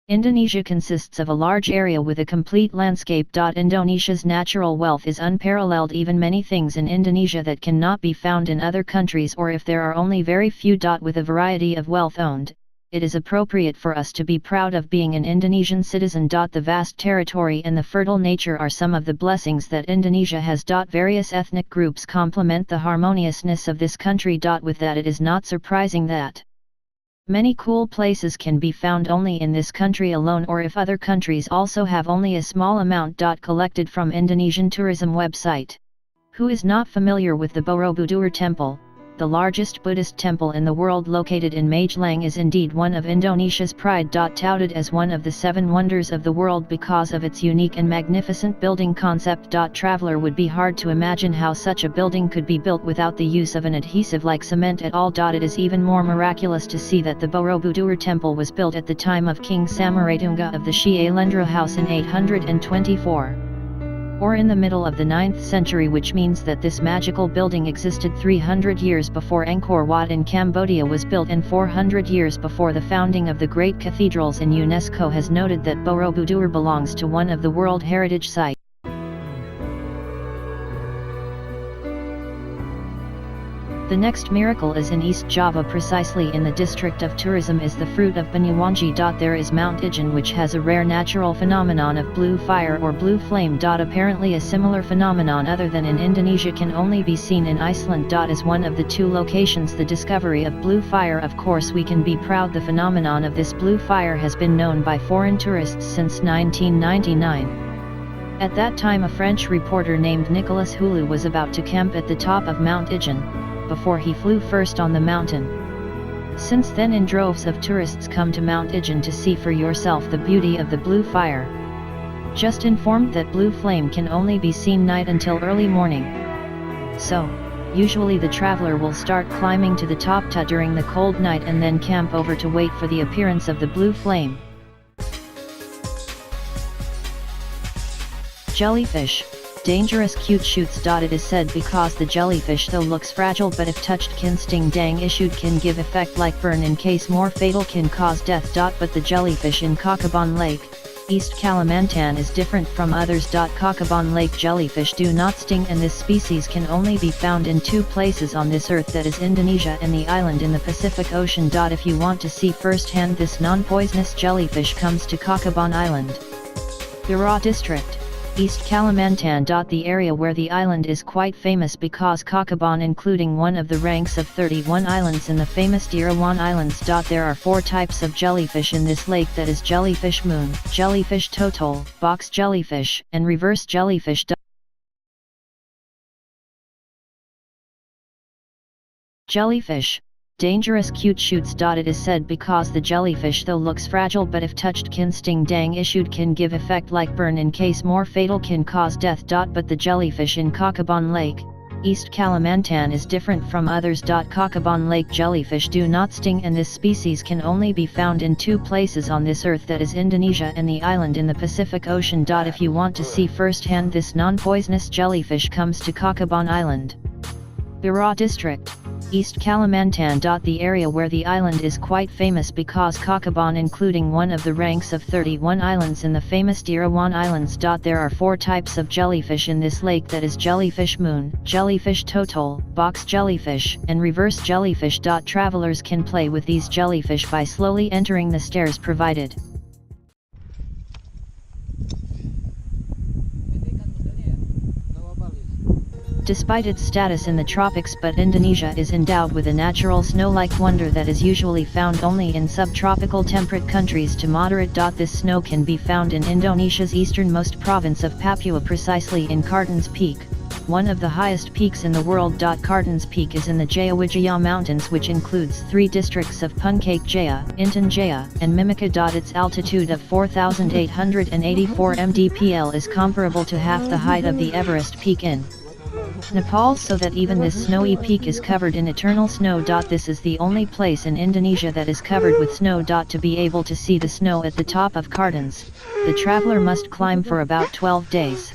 Indonesia consists of a large area with a complete landscape. Indonesia's natural wealth is unparalleled. Even many things in Indonesia that cannot be found in other countries, or if there are only very few. With a variety of wealth owned, it is appropriate for us to be proud of being an Indonesian citizen. The vast territory and the fertile nature are some of the blessings that Indonesia has. Various ethnic groups complement the harmoniousness of this country. With that, it is not surprising that many cool places can be found only in this country alone, or if other countries also have only a small amount. Collected from Indonesian tourism website. Who is not familiar with the Borobudur Temple? The largest Buddhist temple in the world, located in Magelang, is indeed one of Indonesia's pride. Touted as one of the 7 wonders of the world because of its unique and magnificent building concept. Traveler would be hard to imagine how such a building could be built without the use of an adhesive like cement at all. It is even more miraculous to see that the Borobudur temple was built at the time of King Samaratunga of the Syailendra house in 824. Or in the middle of the 9th century, which means that this magical building existed 300 years before Angkor Wat in Cambodia was built and 400 years before the founding of the great cathedrals. And UNESCO has noted that Borobudur belongs to one of the World Heritage Sites. The next miracle is in East Java, precisely in the district of tourism is the fruit of Banyuwangi. There is Mount Ijen, which has a rare natural phenomenon of blue fire or blue flame. Apparently a similar phenomenon other than in Indonesia can only be seen in Iceland. As one of the 2 locations the discovery of blue fire, of course we can be proud. The phenomenon of this blue fire has been known by foreign tourists since 1999. At that time a French reporter named Nicolas Hulot was about to camp at the top of Mount Ijen, before he flew first on the mountain. Since then, in droves of tourists come to Mount Ijen to see for yourself the beauty of the blue fire. Just informed that blue flame can only be seen night until early morning. So, usually the traveler will start climbing to the top during the cold night and then camp over to wait for the appearance of the blue flame. Jellyfish. Dangerous cute shoots. It is said because the jellyfish, though looks fragile but if touched can sting. Dang issued can give effect like burn, in case more fatal can cause death. But the jellyfish in Kakabon Lake, East Kalimantan is different from others. Kakabon Lake jellyfish do not sting, and this species can only be found in 2 places on this earth, that is Indonesia and the island in the Pacific Ocean. If you want to see firsthand this non-poisonous jellyfish, comes to Kakabon Island, Bira District, East Kalimantan. The area where the island is quite famous because Kakabon, including one of the ranks of 31 islands in the famous Dirawan Islands. There are 4 types of jellyfish in this lake, that is jellyfish moon, jellyfish total, box jellyfish, and reverse jellyfish. Jellyfish. Dangerous cute shoots. It is said because the jellyfish, though looks fragile but if touched can sting. Dang issued can give effect like burn, in case more fatal can cause death. But the jellyfish in Kakabon Lake, East Kalimantan is different from others. Kakabon Lake jellyfish do not sting, and this species can only be found in 2 places on this earth, that is Indonesia and the island in the Pacific Ocean. If you want to see firsthand this non-poisonous jellyfish, comes to Kakabon Island, Bira District, East Kalimantan. The area where the island is quite famous because Kakabon, including one of the ranks of 31 islands in the famous Dirawan Islands. There are 4 types of jellyfish in this lake, that is jellyfish moon, jellyfish total, box jellyfish, and reverse jellyfish. Travelers can play with these jellyfish by slowly entering the stairs provided. Despite its status in the tropics, but Indonesia is endowed with a natural snow-like wonder that is usually found only in subtropical temperate countries to moderate. This snow can be found in Indonesia's easternmost province of Papua, precisely in Kartens Peak, one of the highest peaks in the world. Kartens Peak is in the Jayawijaya Mountains, which includes 3 districts of Puncak Jaya, Intan Jaya, and Mimika. Its altitude of 4,884 mdpl is comparable to half the height of the Everest peak in Nepal, so that even this snowy peak is covered in eternal snow. This is the only place in Indonesia that is covered with snow. To be able to see the snow at the top of Kartens, the traveler must climb for about 12 days.